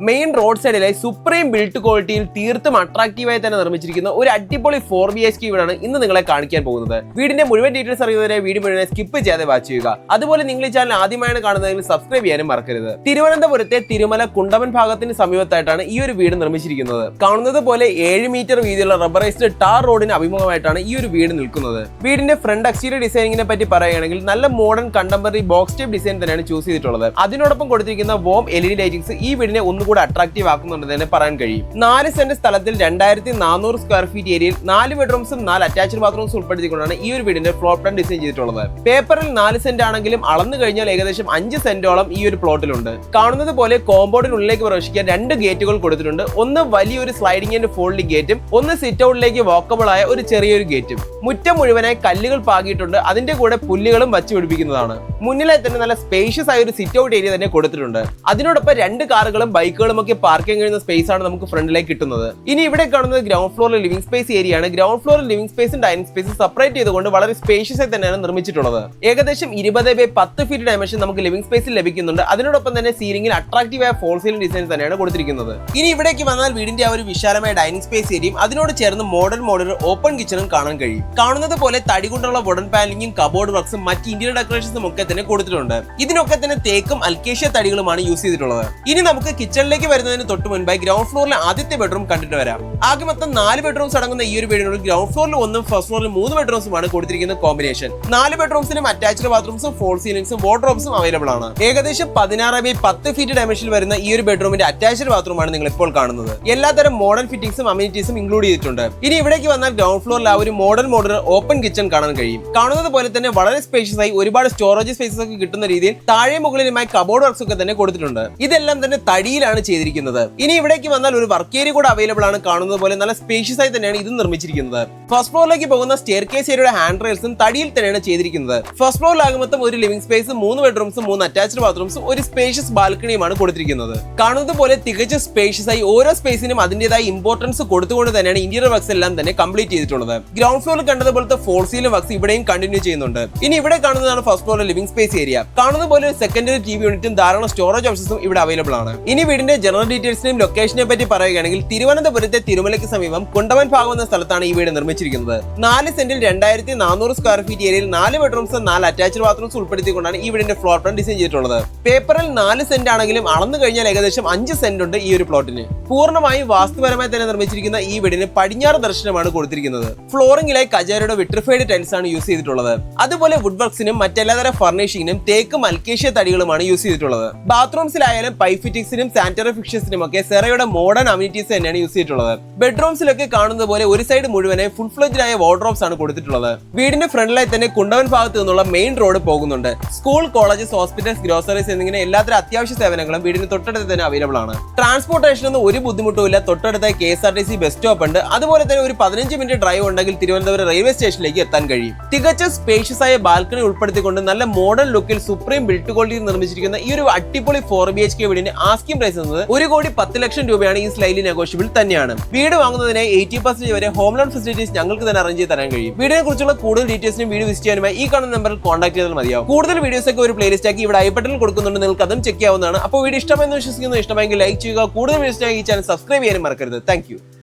Main road സൈഡിലെ supreme build ക്വാളിറ്റിയിൽ തീർത്തും അട്രാക്റ്റീവായി തന്നെ നിർമ്മിച്ചിരിക്കുന്ന ഒരു അടിപൊളി 4BHK വീടാണ് ഇന്ന് നിങ്ങളെ കാണിക്കാൻ പോകുന്നത്. വീടിന്റെ മുഴുവൻ ഡീറ്റെയിൽസ് അറിയുന്നവരെ വീഡിയോ മുഴുവൻ സ്കിപ്പ് ചെയ്യാതെ വാച്ച് ചെയ്യുക. അതുപോലെ നിങ്ങൾ ഈ ചാനൽ ആദ്യമായാണ് കാണുന്നതെങ്കിൽ സബ്സ്ക്രൈബ് ചെയ്യാനും മറക്കരുത്. തിരുവനന്തപുരത്തെ തിരുമല കുണ്ടമൻ ഭാഗത്തിന് സമീപത്തായിട്ടാണ് ഈ ഒരു വീട് നിർമ്മിച്ചിരിക്കുന്നത്. കാണുന്നത് പോലെ 7 മീറ്റർ വീതിയുള്ള റബ്ബറൈസ്ഡ് ടാർ റോഡിന് അഭിമുഖമായിട്ടാണ് ഈ ഒരു വീട് നിൽക്കുന്നത്. വീടിന്റെ ഫ്രണ്ട് എക്സ്റ്റീരിയർ ഡിസൈനിങ്ങിനെ പറ്റി പറയുകയാണെങ്കിൽ നല്ല modern contemporary box type design തന്നെയാണ് ചൂസ് ചെയ്തിട്ടുള്ളത്. അതിനോടൊപ്പം കൊടുത്തിരിക്കുന്ന വോം LED ലൈറ്റിംഗ്സ് ഈ വീടിനെ ഒന്നുകൂടെ അട്രാക്റ്റീവ് ആക്കുന്നുണ്ടെന്ന് തന്നെ പറയാൻ കഴിയും. 4 സെന്റ് സ്ഥലത്തിൽ 2400 സ്ക്വയർ ഫീറ്റ് ഏരിയയിൽ 4 ബെഡ്റൂംസും 4 അറ്റാച്ച്ഡ് ബാത്റൂംസും ഉൾപ്പെടുത്തിക്കൊണ്ടാണ് ഈ ഒരു വീടിന്റെ ഫ്ലോർ പ്ലാൻ ഡിസൈൻ ചെയ്തിട്ടുള്ളത്. പേപ്പറിൽ 4 സെന്റ് ആണെങ്കിലും അളന്നു കഴിഞ്ഞാൽ ഏകദേശം 5 സെന്റോളം ഈ ഒരു പ്ലോട്ടിലുണ്ട്. കാണുന്നത് പോലെ കോമ്പൗണ്ടിനുള്ളിലേക്ക് പ്രവേശിക്കാൻ 2 ഗേറ്റുകൾ കൊടുത്തിട്ടുണ്ട്. ഒന്ന് വലിയൊരു സ്ലൈഡിംഗ് ആൻഡ് ഫോൾഡിംഗ് ഗേറ്റും ഒന്ന് സിറ്റ് ഔട്ടിലേക്ക് വാക്കബിൾ ആയ ഒരു ചെറിയൊരു ഗേറ്റും. മുറ്റം മുഴുവനായി കല്ലുകൾ പാകിയിട്ടുണ്ട്. അതിന്റെ കൂടെ പുല്ലുകളും വച്ചു പിടിപ്പിക്കുന്നതാണ്. മുന്നിലായി തന്നെ നല്ല സ്പേഷ്യസ് ആയ ഒരു സിറ്റ് ഔട്ട് ഏരിയ തന്നെ കൊടുത്തിട്ടുണ്ട്. അതിനോടൊപ്പം 2 കാറുകളും ബൈക്കുകളും ഒക്കെ പാർക്കിംഗ് കഴിയുന്ന സ്പേസ് ആണ് നമുക്ക് ഫ്രണ്ടിലേക്ക് കിട്ടുന്നത്. ഇനി ഇവിടെ കാണുന്നത് ഗ്രൗണ്ട് ഫ്ലോറിൽ ലിവിംഗ് സ്പേസ് ഏരിയ ആണ്. ഗ്രൗണ്ട് ഫ്ലോറിൽ ലിവിംഗ് സ്പേസും ഡൈനിങ് സ്പേസും സെപ്പറേറ്റ് ചെയ്തുകൊണ്ട് വളരെ സ്പേഷ്യസ് ആയി തന്നെയാണ് നിർമ്മിച്ചിട്ടുള്ളത്. ഏകദേശം 20x10 ഫീറ്റ് ഡയമെൻഷൻ നമുക്ക് ലിവിംഗ് സ്പേസിൽ ലഭിക്കുന്നുണ്ട്. അതിനോടൊപ്പം തന്നെ സീലിംഗിൽ അട്രാക്റ്റീവ് ആയ ഫോൾ സീലിംഗ് ഡിസൈൻ തന്നെയാണ് കൊടുത്തിരിക്കുന്നത്. ഇനി ഇവിടേക്ക് വന്നാൽ വീടിന്റെ ആ ഒരു വിശാലമായ ഡൈനിങ് സ്പേസ് ഏരിയയും അതിനോട് ചേർന്ന് മോഡൽ ഓപ്പൺ കിച്ചണും കാണാൻ കഴിയും. കാണുന്നത് പോലെ തടി കൊണ്ടുള്ള വുഡൻ പാനലിംഗും കബോർഡ് വർക്ക്സും മറ്റ് ഇന്റീരിയർ ഡെക്കറേഷൻസും ഒക്കെ തന്നെ കൊടുത്തിട്ടുണ്ട്. ഇതിനൊക്കെ തന്നെ തേക്കും അൽക്കേഷ്യ തടികളുമാണ് യൂസ് ചെയ്തിട്ടുള്ളത്. ഇനി നമുക്ക് കിച്ചണിലേക്ക് വരുന്നതിന് തൊട്ട് മുൻപായി ഗ്രൗണ്ട് ഫ്ലോറിലെ ആദ്യത്തെ ബെഡ്റൂം കണ്ടിട്ട് വരാം. ആകെ മൊത്തം 4 ബെഡ്റൂംസ് അടങ്ങുന്ന ഈ ഒരു വീടിനോട് ഗ്രൗണ്ട് ഫ്ലോറിൽ 1ഉം ഫസ്റ്റ് ഫ്ലോറിൽ 3 ബെഡ്റൂംസുമാണ് കൊടുത്തിരിക്കുന്ന കോമ്പിനേഷൻ. 4 ബെഡ്റൂംസിനും അറ്റാച്ച്ഡ് ബാത്റൂംസും ഫോൾ സീലിംഗ്സും വാർഡ്രോബ്സും അവൈലബിൾ ആണ്. ഏകദേശം 16x10 ഫീറ്റ് ഡയമെൻഷനിൽ വരുന്ന ഈ ഒരു ബെഡ്റൂമിന്റെ അറ്റാച്ച്ഡ് ബാത്റൂമാണ് നിങ്ങൾ ഇപ്പോൾ കാണുന്നത്. എല്ലാത്തരം മോഡേൺ ഫിറ്റിംഗ്സും അമ്യൂണിറ്റീസും ഇൻക്ലൂഡ് ചെയ്തിട്ടുണ്ട്. ഇനി ഇവിടേക്ക് വന്നാൽ ഗ്രൗണ്ട് ഫ്ലോറിൽ ആ ഒരു മോഡൽ ഓപ്പൺ കിച്ചൺ കാണാൻ കഴിയും. കാണുന്നത് പോലെ തന്നെ വളരെ സ്പേഷ്യസ് ആയി ഒരുപാട് സ്റ്റോറേജ് സ്പേസസ് ഒക്കെ കിട്ടുന്ന രീതിയിൽ താഴെ മുകളിലുമായി കബോർഡ് വർക്ക്സ് ഒക്കെ തന്നെ കൊടുത്തിട്ടുണ്ട്. ഇതെല്ലാം തന്നെ തടിയിലാണ് ചെയ്തിരിക്കുന്നത്. ഇനി ഇവിടേക്ക് വന്നാൽ ഒരു വർക്ക് ഏരിയ കൂടെ അവൈലബിൾ ആണ്. കാണുന്നത് പോലെ നല്ല സ്പേഷ്യസ് ആയി തന്നെയാണ് ഇത് നിർമ്മിച്ചിരിക്കുന്നത്. ഫസ്റ്റ് ഫ്ലോറിലേക്ക് പോകുന്ന സ്റ്റെയർ കേസ് ഏരിയയുടെ ഹാൻഡ് റെയിൽസും തടിയിൽ തന്നെയാണ് ചെയ്തിരിക്കുന്നത്. ഫസ്റ്റ് ഫ്ലോറിലാകുമ്പോൾ ഒരു ലിവിംഗ് സ്പേസും 3 ബെഡ്റൂംസും 3 അറ്റാച്ച്ഡ് ബാത്റൂംസും ഒരു സ്പേഷ്യസ് ബാൽക്കണിയുമാണ് കൊടുത്തിരിക്കുന്നത്. കാണുന്നത് പോലെ തികച്ചും സ്പേഷ്യസ് ആയി ഓരോ സ്പേസിനും അതിന്റേതായ ഇമ്പോർട്ടൻസ് കൊടുത്തുകൊണ്ട് തന്നെയാണ് ഇന്റീരിയർ വർക്ക്സ് എല്ലാം തന്നെ കംപ്ലീറ്റ് ചെയ്തിട്ടുള്ളത്. ഗ്രൗണ്ട് ഫ്ലോറിൽ കണ്ടതുപോലത്തെ ഫോൾ സീലിംഗ് വർക്ക്സ് ഇവിടെയും കണ്ടിന്യൂ ചെയ്യുന്നുണ്ട്. ഇനി ഇവിടെ കാണുന്നതാണ് ഫസ്റ്റ് ഫ്ലോറിലെ ലിവിംഗ് സ്പേസ് ഏരിയ. കാണുന്ന പോലെ ഒരു സെക്കൻഡറി TV യൂണിറ്റും ധാരാളം സ്റ്റോറേജ് ഓപ്ഷൻസും ഇവിടെ അവൈലബിൾ ആണ്. ഇനി വീടിന്റെ ജനറൽ ഡീറ്റെയിൽസിനെയും ലൊക്കേഷനെ പറ്റി പറയുകയാണെങ്കിൽ തിരുവനന്തപുരത്തെ തിരുമലയ്ക്ക് സമീപം കുണ്ടമൻ ഭാഗം എന്ന സ്ഥലത്താണ് ഈ വീട് നിർമ്മിച്ചിരിക്കുന്നത്. 4 സെന്റിൽ 2400 സ്ക്വയർ ഫീറ്റ് ഏരിയയിൽ 4 ബെഡ്റൂംസും 4 അറ്റാച്ച്ഡ് ബാത്റൂംസ് ഉൾപ്പെടുത്തിക്കൊണ്ടാണ് ഈ വീടിന്റെ ഫ്ലോർ പ്ലാൻ ഡിസൈൻ ചെയ്തിട്ടുള്ളത്. പേപ്പറിൽ 4 സെന്റ് ആണെങ്കിലും അളന്നു കഴിഞ്ഞാൽ ഏകദേശം 5 സെന്റ് ഉണ്ട് ഈ ഒരു പ്ലോട്ടിന്. പൂർണ്ണമായും വാസ്തുപരമായി തന്നെ നിർമ്മിച്ചിരിക്കുന്ന ഈ വീടിന് പടിഞ്ഞാറ് ദർശനമാണ് കൊടുത്തിരിക്കുന്നത്. ഫ്ലോറിംഗിലായി കജാരയുടെ വിട്രിഫൈഡ് ടൈൽസ് ആണ് യൂസ് ചെയ്തിട്ടുള്ളത്. അതുപോലെ വുഡ് വർക്ക്സിനും മറ്റെല്ലാതരം ഫർണിഷിംഗിനും തേക്കും അൽക്കേഷ്യ തടികളുമാണ് യൂസ് ചെയ്തിട്ടുള്ളത്. ബാത്റൂംസിലായാലും പൈപ്പ് ഫിറ്റിംഗ്സിനും സാനിറ്ററി ഫിക്സേഴ്സിനും ഒക്കെ സെറയുടെ മോഡേൺ അമ്യൂണിറ്റീസ് തന്നെയാണ് യൂസ് ചെയ്തിട്ടുള്ളത്. ബെഡ്റൂംസിലൊക്കെ കാണുന്നത് പോലെ ഒരു സൈഡ് മുഴുവനെ ഫുൾ ഫ്ലെഡ്ജ് ആയ വാർഡ്രോബ്സ് ആണ് കൊടുത്തിട്ടുള്ളത്. വീടിന്റെ ഫ്രണ്ടിലായി തന്നെ കുണ്ടവൻ ഭാഗത്ത് നിന്നുള്ള മെയിൻ റോഡ് പോകുന്നുണ്ട്. സ്കൂൾ, കോളേജസ്, ഹോസ്പിറ്റൽസ്, ഗ്രോസറീസ് എന്നിങ്ങനെ എല്ലാത്തരം അത്യാവശ്യ സേവനങ്ങളും വീടിന് തൊട്ടടുത്ത് തന്നെ അവൈലബിൾ ആണ്. ട്രാൻസ്പോർട്ടേഷനൊന്നും ഒരു ബുദ്ധിമുട്ടും ഇല്ല. തൊട്ടടുത്തായി KSRTC ബസ് സ്റ്റോപ്പ് ഉണ്ട്. അതുപോലെ തന്നെ ഒരു 15 മിനിറ്റ് ഡ്രൈവ് ഉണ്ടെങ്കിൽ തിരുവനന്തപുരം റെയിൽവേ സ്റ്റേഷനിലേക്ക് എത്താൻ കഴിയും. തികച്ചും സ്പേഷ്യസ് ആയ ബാൽക്കണി ഉൾപ്പെടുത്തിക്കൊണ്ട് നല്ല മോഡേൺ ലുക്കിൽ സുപ്രീം ബിൽഡ് ക്വാളിറ്റി നിർമ്മിച്ചിരിക്കുന്ന ഈ ഒരു അടിപൊളി 4BHK വീടിന്റെ ആസ്കിംഗ് പ്രൈസ് എന്നത് 1,10,00,000 രൂപയാണ്. ഈ സ്ലൈലി നെഗോഷ്യബിൾ തന്നെയാണ്. വീട് വാങ്ങുന്നതിന് 80% വരെ ഹോം ലോൺ ഫെസിലിറ്റീസ് ഞങ്ങൾക്ക് തന്നെ അറേഞ്ച് ചെയ്ത് തരാൻ കഴിയും. വീഡിയോയെ കുറിച്ചുള്ള കൂടുതൽ ഡീറ്റെയിൽസിനും വീഡിയോ വിസിറ്റ് ചെയ്യാനുമായി ഈ കാണുന്ന നമ്പറിൽ കോൺടാക്ട് ചെയ്താൽ മതിയാവും. കൂടുതൽ വീഡിയോസ് ഒക്കെ ഒരു പ്ലേലിസ്റ്റ് ആക്കി ഇവിടെ ഐ ബട്ടണിൽ കൊടുക്കുന്നുണ്ട്. നിങ്ങൾക്ക് അതും ചെക്ക് ചെയ്യാവുന്നതാണ്. അപ്പോൾ വീഡിയോ ഇഷ്ടമെന്ന് വിശ്വസിക്കുന്നു. ഇഷ്ടമെങ്കിൽ ലൈക്ക് ചെയ്യുക. കൂടുതൽ വീഡിയോസിനായി ഈ ചാനൽ സബ്സ്ക്രൈബ് ചെയ്യാനും മറക്കരുത്. Thank you.